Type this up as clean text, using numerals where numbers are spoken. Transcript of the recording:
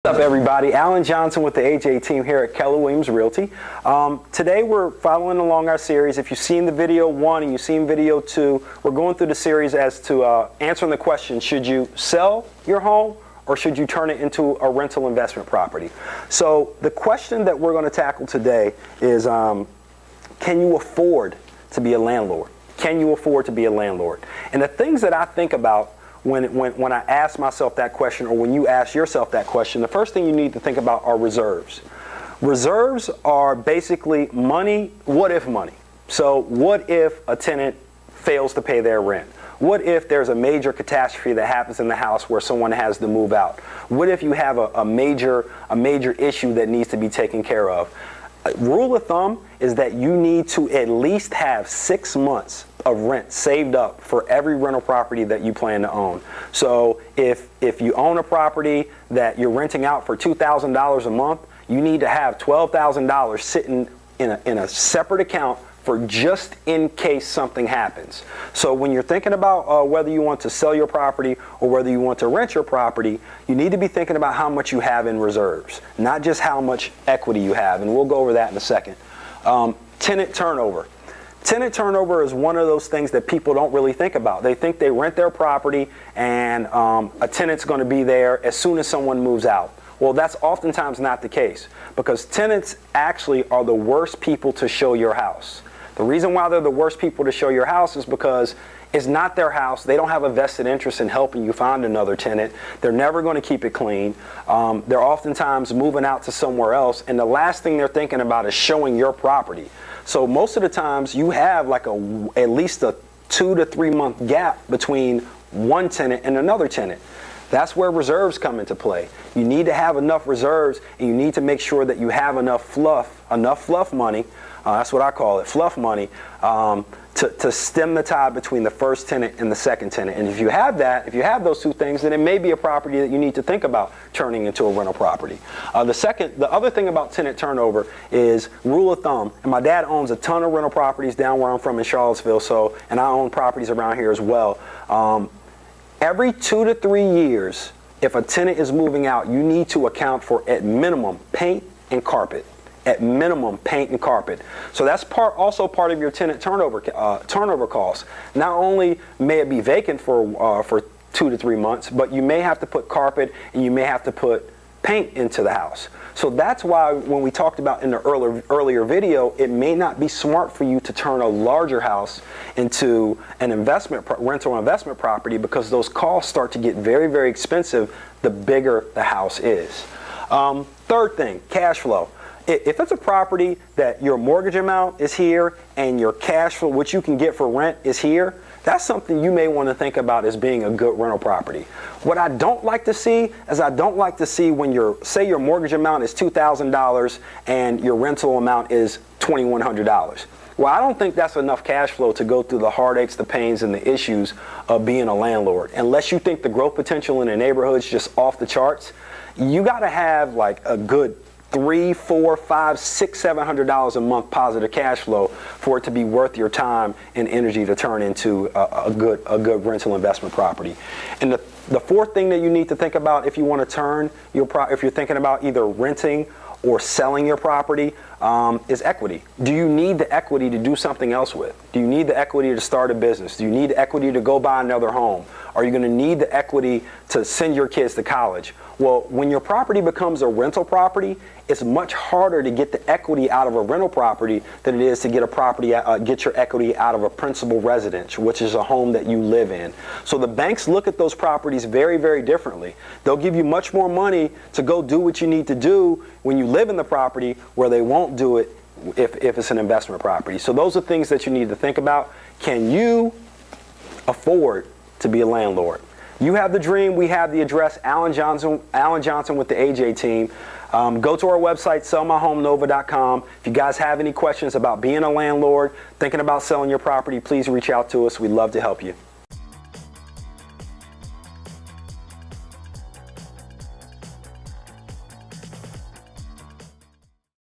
What's up, everybody? Alan Johnson with the AJ team here at Keller Williams Realty. Today we're following along our series. If you've seen the video 1 and you've seen video 2, we're going through the series as to answering the question, should you sell your home or should you turn it into a rental investment property? So the question that we're going to tackle today is, can you afford to be a landlord? Can you afford to be a landlord? And the things that I think about when I ask myself that question, or when you ask yourself that question, the first thing you need to think about are reserves. Reserves are basically money, what if money. So what if a tenant fails to pay their rent? What if there's a major catastrophe that happens in the house where someone has to move out? What if you have a major issue that needs to be taken care of? Rule of thumb is that you need to at least have 6 months of rent saved up for every rental property that you plan to own. So if you own a property that you're renting out for $2,000 a month, you need to have $12,000 sitting in a separate account for just in case something happens. So when you're thinking about whether you want to sell your property or whether you want to rent your property, you need to be thinking about how much you have in reserves, not just how much equity you have, and we'll go over that in a second. Tenant turnover. Tenant turnover is one of those things that people don't really think about. They think they rent their property and a tenant's going to be there as soon as someone moves out. Well, that's oftentimes not the case, because tenants actually are the worst people to show your house. The reason why they're the worst people to show your house is because it's not their house. They don't have a vested interest in helping you find another tenant. They're never going to keep it clean. They're oftentimes moving out to somewhere else, and the last thing they're thinking about is showing your property. So most of the times you have like at least a 2 to 3 month gap between one tenant and another tenant. That's where reserves come into play. You need to have enough reserves, and you need to make sure that you have enough fluff money, that's what I call it, fluff money, to stem the tide between the first tenant and the second tenant. And if you have that, if you have those two things, then it may be a property that you need to think about turning into a rental property. The other thing about tenant turnover is rule of thumb, and my dad owns a ton of rental properties down where I'm from in Charlottesville, and I own properties around here as well. Every 2 to 3 years, if a tenant is moving out, you need to account for, at minimum, paint and carpet. At minimum, paint and carpet. So that's also part of your tenant turnover costs. Not only may it be vacant for 2 to 3 months, but you may have to put carpet and you may have to put paint into the house. So that's why when we talked about in the earlier video, it may not be smart for you to turn a larger house into an rental investment property, because those costs start to get very, very expensive the bigger the house is. Third thing, cash flow. If it's a property that your mortgage amount is here and your cash flow, what you can get for rent, is here, that's something you may want to think about as being a good rental property. What I don't like to see is when say your mortgage amount is $2,000 and your rental amount is $2,100. Well, I don't think that's enough cash flow to go through the heartaches, the pains, and the issues of being a landlord. Unless you think the growth potential in the neighborhood's just off the charts, you got to have like a good $300, $400, $500, $600, $700 a month positive cash flow for it to be worth your time and energy to turn into a good rental investment property. And the fourth thing that you need to think about if you want to turn if you're thinking about either renting or selling your property, is equity. Do you need the equity to do something else with? Do you need the equity to start a business? Do you need the equity to go buy another home? Are you going to need the equity to send your kids to college? Well, when your property becomes a rental property, it's much harder to get the equity out of a rental property than it is to get your equity out of a principal residence, which is a home that you live in. So the banks look at those properties very, very differently. They'll give you much more money to go do what you need to do when you live in the property, where they won't do it if it's an investment property. So those are things that you need to think about. Can you afford to be a landlord? You have the dream, we have the address. Alan Johnson with the AJ team. Go to our website, sellmyhomenova.com. If you guys have any questions about being a landlord, thinking about selling your property, please reach out to us. We'd love to help you.